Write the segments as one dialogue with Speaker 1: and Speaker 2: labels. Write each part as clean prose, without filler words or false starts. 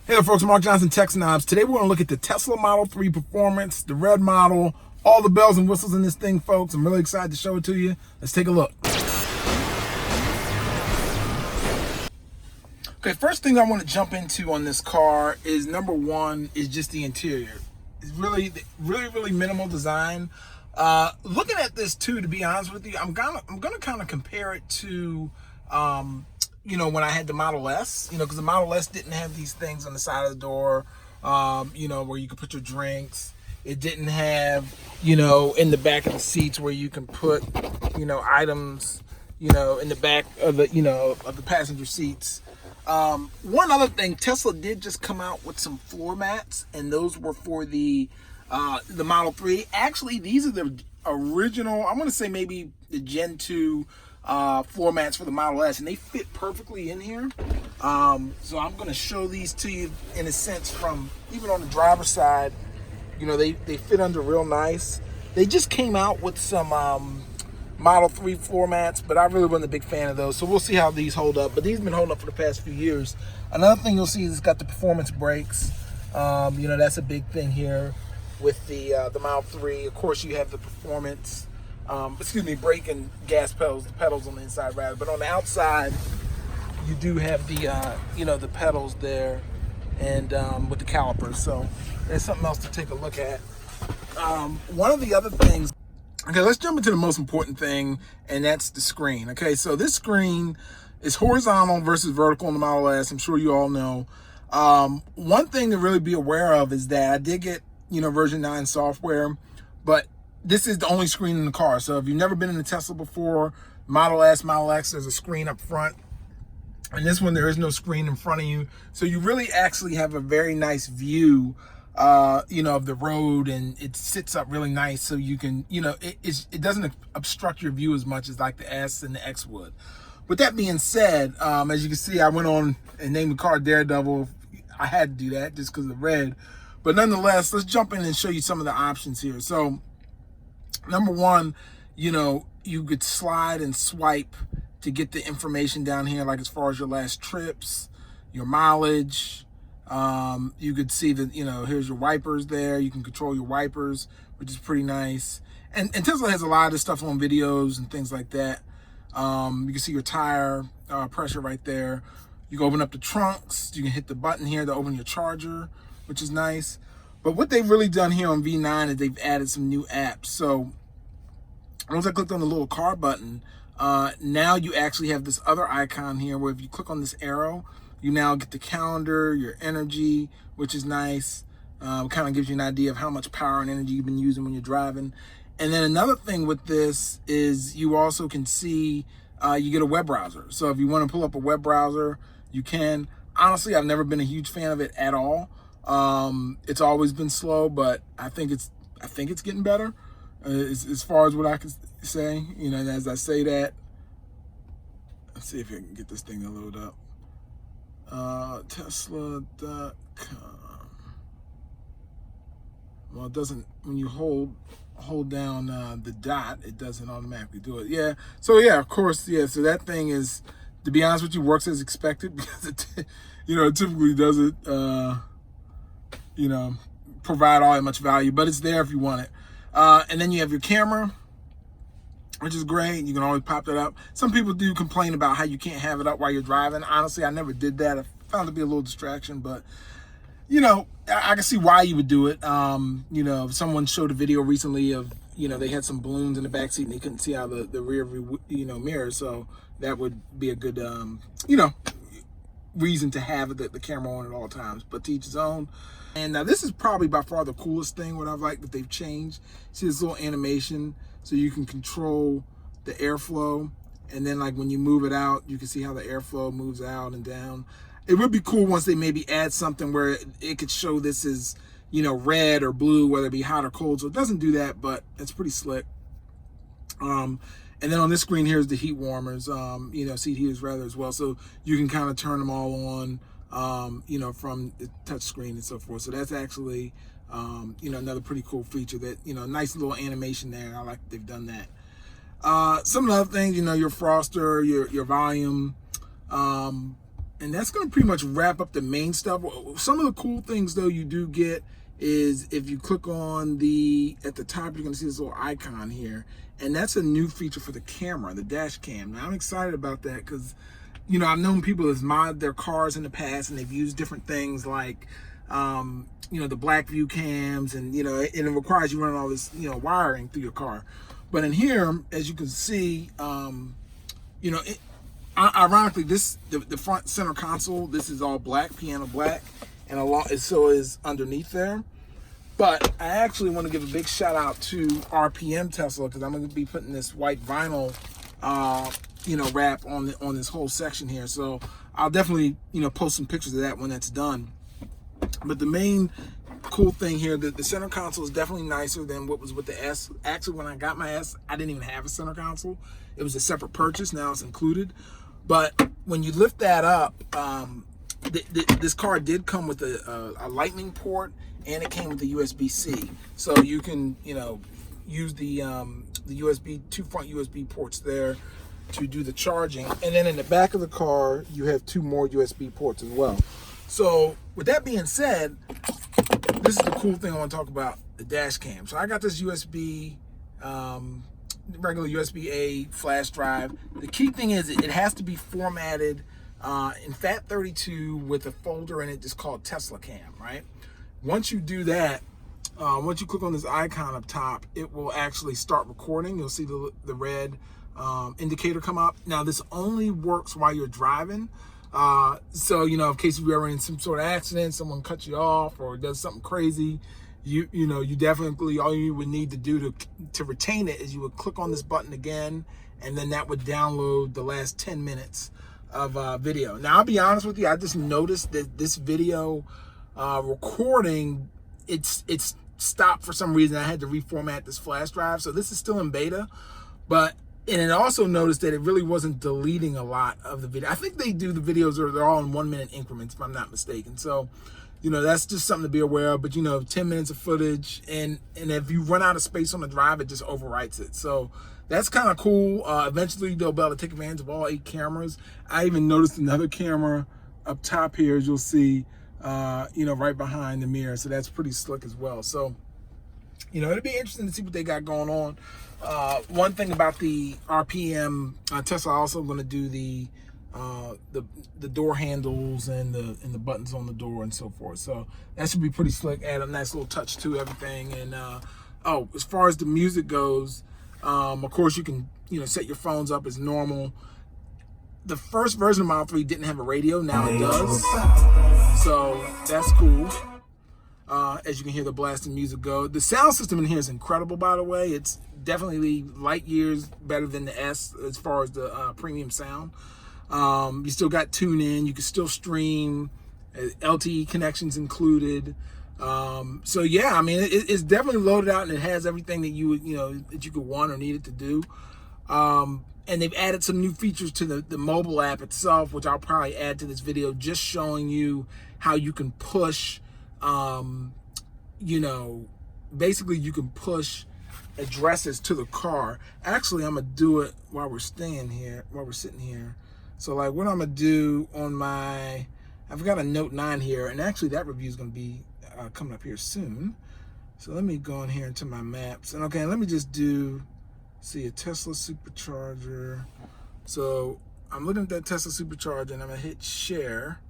Speaker 1: Hey there folks, Mark Johnson, Tech Snobs. Today we're going to look at the Tesla Model 3 Performance, the red model, all the bells and whistles in this thing, folks. I'm really excited to show it to you. Let's take a look. Okay, first thing I want to jump into on this car is number one is just the interior. It's really minimal design. Looking at this too, to be honest with you, I'm gonna kind of compare it to when I had the Model S, because the Model S didn't have these things on the side of the door, where you could put your drinks. It didn't have, in the back of the seats where you can put, items, in the back of the passenger seats. One other thing, Tesla did just come out with some floor mats, and those were for the Model 3. Actually, these are the original, I'm going to say maybe the Gen 2 floor mats for the Model S, and they fit perfectly in here. So I'm going to show these to you in a sense from even on the driver's side. They fit under real nice. They just came out with some Model 3 floor mats, but I really wasn't a big fan of those. So we'll see how these hold up. But these have been holding up for the past few years. Another thing you'll see is it's got the performance brakes. That's a big thing here with the Model 3. Of course, you have the performance, brake and gas pedals, the pedals on the inside rather. But on the outside, you do have the, the pedals there and with the calipers. So there's something else to take a look at. One of the other things, okay, let's jump into the most important thing, and that's the screen. Okay, so this screen is horizontal versus vertical in the Model S. I'm sure you all know. One thing to really be aware of is that I did get, version 9 software, but this is the only screen in the car. So if you've never been in a Tesla before, Model S, Model X, there's a screen up front. And this one, there is no screen in front of you. So you really actually have a very nice view of the road, and it sits up really nice, so you can, it doesn't obstruct your view as much as like the S and the X would. With that being said, as you can see, I went on and named the car Daredevil. I had to do that just because of the red. But nonetheless, let's jump in and show you some of the options here. So number one, you could slide and swipe to get the information down here, like as far as your last trips, your mileage. You could see that, here's your wipers there. You can control your wipers, which is pretty nice. And Tesla has a lot of this stuff on videos and things like that. You can see your tire pressure right there. You can open up the trunks. You can hit the button here to open your charger, which is nice. But what they've really done here on V9 is they've added some new apps. So once I clicked on the little car button, now you actually have this other icon here where if you click on this arrow, you now get the calendar, your energy, which is nice. Kind of gives you an idea of how much power and energy you've been using when you're driving. And then another thing with this is you also can see, you get a web browser. So if you want to pull up a web browser, you can. Honestly, I've never been a huge fan of it at all. It's always been slow, but I think it's getting better as far as what I can say. As I say that, let's see if I can get this thing to load up. Tesla.com. Well, it doesn't, when you hold down the dot, it doesn't automatically do it. Yeah. So yeah, of course, yeah. So that thing is, to be honest with you, works as expected because it, it typically doesn't, provide all that much value, but it's there if you want it. And then you have your camera, which is great. You can always pop that up. Some people do complain about how you can't have it up while you're driving. Honestly, I never did that. I found it to be a little distraction, but I can see why you would do it. Someone showed a video recently of, they had some balloons in the back seat and they couldn't see out the rear view, mirror. So that would be a good, reason to have the camera on at all times, but to each his own. And now this is probably by far the coolest thing, what I've liked that they've changed. See this little animation, so you can control the airflow. And then like when you move it out, you can see how the airflow moves out and down. It would be cool once they maybe add something where it could show this as, red or blue, whether it be hot or cold. So it doesn't do that, but it's pretty slick. And then on this screen here is the heat warmers, seat heaters rather as well. So you can kind of turn them all on, from the touch screen and so forth. So that's actually, another pretty cool feature that, nice little animation there. I like that they've done that. Some other things, your Froster, your volume, And that's going to pretty much wrap up the main stuff. Some of the cool things, though, you do get is if you click on at the top, you're going to see this little icon here. And that's a new feature for the camera, the dash cam. Now, I'm excited about that because, you know, I've known people that's modded their cars in the past and they've used different things like, you know, the Blackview cams and, you know, and it requires you running all this, you know, wiring through your car. But in here, as you can see, you know, ironically, the front center console, this is all black, piano black, and so is underneath there. But I actually want to give a big shout out to RPM Tesla because I'm going to be putting this white vinyl, you know, wrap on this whole section here. So I'll definitely, you know, post some pictures of that when that's done. But the main cool thing here, the center console is definitely nicer than what was with the S. Actually, when I got my S, I didn't even have a center console. It was a separate purchase. Now it's included. But when you lift that up, this car did come with a lightning port, and it came with the USB-C. So you can, you know, use the USB, 2 front USB ports there to do the charging. And then in the back of the car, you have 2 more USB ports as well. So with that being said, this is the cool thing I want to talk about, the dash cam. So I got this USB, regular USB-A flash drive. The key thing is it has to be formatted in FAT32 with a folder in it just called Tesla Cam, right? Once you do that, once you click on this icon up top, it will actually start recording. You'll see the red indicator come up. Now this only works while you're driving. So, you know, in case you're ever in some sort of accident, someone cuts you off or does something crazy, you know, you definitely, all you would need to do to retain it is you would click on this button again, and then that would download the last 10 minutes of video. Now, I'll be honest with you, I just noticed that this video recording, it's stopped for some reason. I had to reformat this flash drive. So this is still in beta, and it also noticed that it really wasn't deleting a lot of the video. I think they do the videos, or they're all in 1 minute increments, if I'm not mistaken. So, you know, that's just something to be aware of. But, you know, 10 minutes of footage, and if you run out of space on the drive, it just overwrites it. So that's kind of cool. Eventually, they'll be able to take advantage of all 8 cameras. I even noticed another camera up top here, as you'll see, you know, right behind the mirror. So that's pretty slick as well. So, you know, it'll be interesting to see what they got going on. One thing about the RPM Tesla, also going to do the door handles and the buttons on the door and so forth. So that should be pretty slick. Add a nice little touch to everything. And oh, as far as the music goes, of course you can, you know, set your phones up as normal. The first version of Model 3 didn't have a radio. Now it does. So that's cool. As you can hear the blasting music go. The sound system in here is incredible, by the way. It's definitely light years better than the S as far as the premium sound. You still got TuneIn. You can still stream. LTE connections included. So yeah, I mean, it's definitely loaded out, and it has everything that you could want or need it to do. And they've added some new features to the mobile app itself, which I'll probably add to this video, just showing you how you can push, you know, basically you can push addresses to the car. Actually, I'm gonna do it while we're sitting here. So like what I'm gonna do on I've got a Note 9 here, and actually that review is gonna be coming up here soon. So let me go in here into my maps, and okay, let me just see a Tesla supercharger. So I'm looking at that Tesla supercharger, and I'm gonna hit share,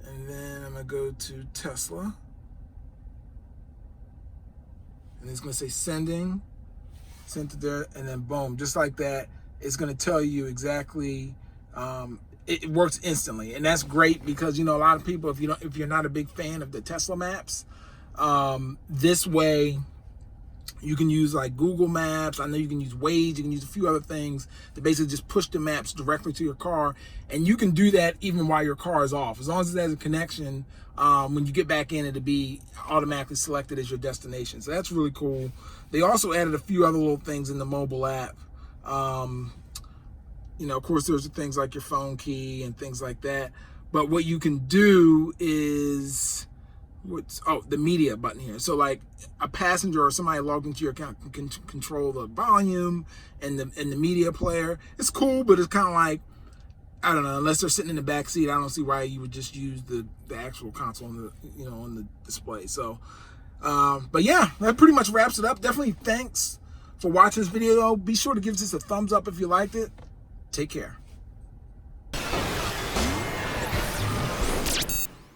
Speaker 1: and then I'm gonna go to Tesla, and it's gonna say send to there, and then boom, just like that, it's gonna tell you exactly. It works instantly, and that's great because, you know, a lot of people, if you're not a big fan of the Tesla maps, this way you can use like Google Maps. I know you can use Waze. You can use a few other things to basically just push the maps directly to your car, and you can do that even while your car is off, as long as it has a connection. When you get back in, it'll be automatically selected as your destination. So that's really cool. They also added a few other little things in the mobile app. You know, of course, there's things like your phone key and things like that. But what you can do is, the media button here. So like a passenger or somebody logged into your account can control the volume and the media player. It's cool, but it's kind of like, I don't know, unless they're sitting in the back seat, I don't see why you would just use the actual console on the, you know, on the display. So, but yeah, that pretty much wraps it up. Definitely thanks for watching this video. Be sure to give this a thumbs up if you liked it. Take care.